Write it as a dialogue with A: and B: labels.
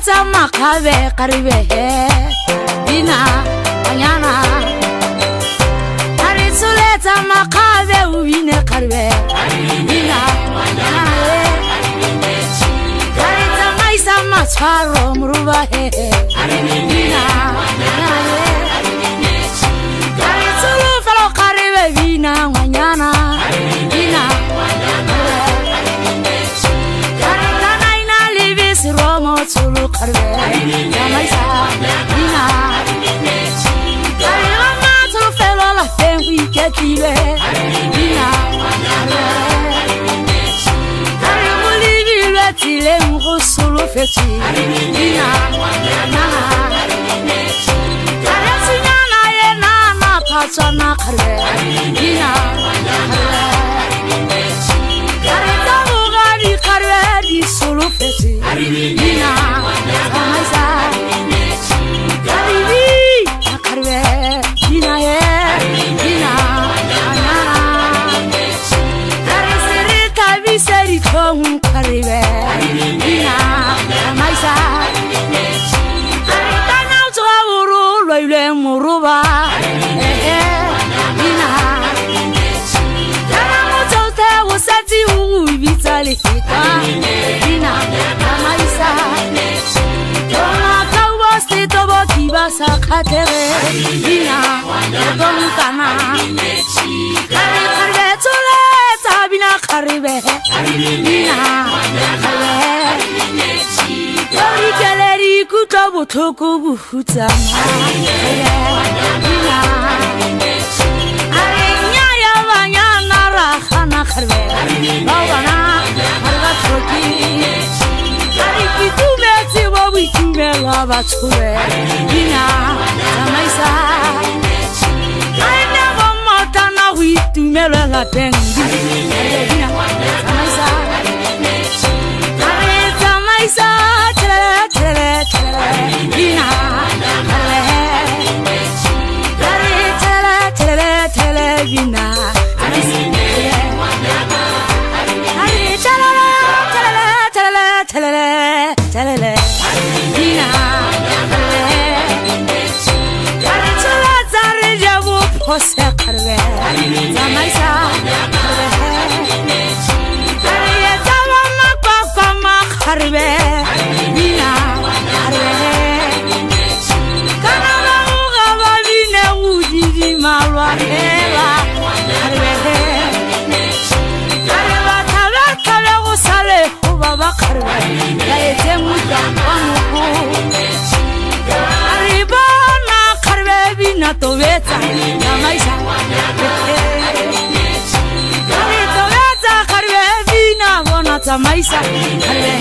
A: Tuleta makabe karibe Bina anyana Hari tuleta makabe ubine karibe Bina anyana Hari tamaisa matfaro muruba Bina anyana Hari tulu falo karibe Bina anyana Bina Romo tulu karbe Yamaisa Bina Kari gama tulu felo la fenwi ketibe Bina Kari muli bilwe tile mgo sulu feti Bina Kari sinyana ye nana pachana karbe Bina Kari tamu gari karbe di sulu feti Bina Amaisa Karibi Akarbe Bina ye Bina Anana Karisiri tabi seri kong karibe Bina Amaisa Karitana utuwa uru loyle muruba Bina Karamu chote usati uibitali hita Bina Amaisa Toma kaubosti tobo kibasa katere Bina Domkana Kari karbe tuleta Bina karibe Bina Karibe Tori keleri kutobu toku buhutama Bina Ari nyaya vanyana rakhana karbe Bavana Karba choki Kari kitume tiwa witume lava chule Bina Amaisa Kari never matana witume lava tengi Bina Amaisa Kari Amaisa Tere tere tere Bina Kari tere tere tere Bina Telele Bina Kari chula zari jabu pose karbe Zamaisa Kari yetama makwa makarbe Bina Kanaba ugaba bine ujidi malwa hela Karbe Kari batabe tabe usale Baba karbe Yaete muda wamuku Aribana karbe Bina toveta Yamaisa Kari toveta karbe Bina Bona tamaisa Karbe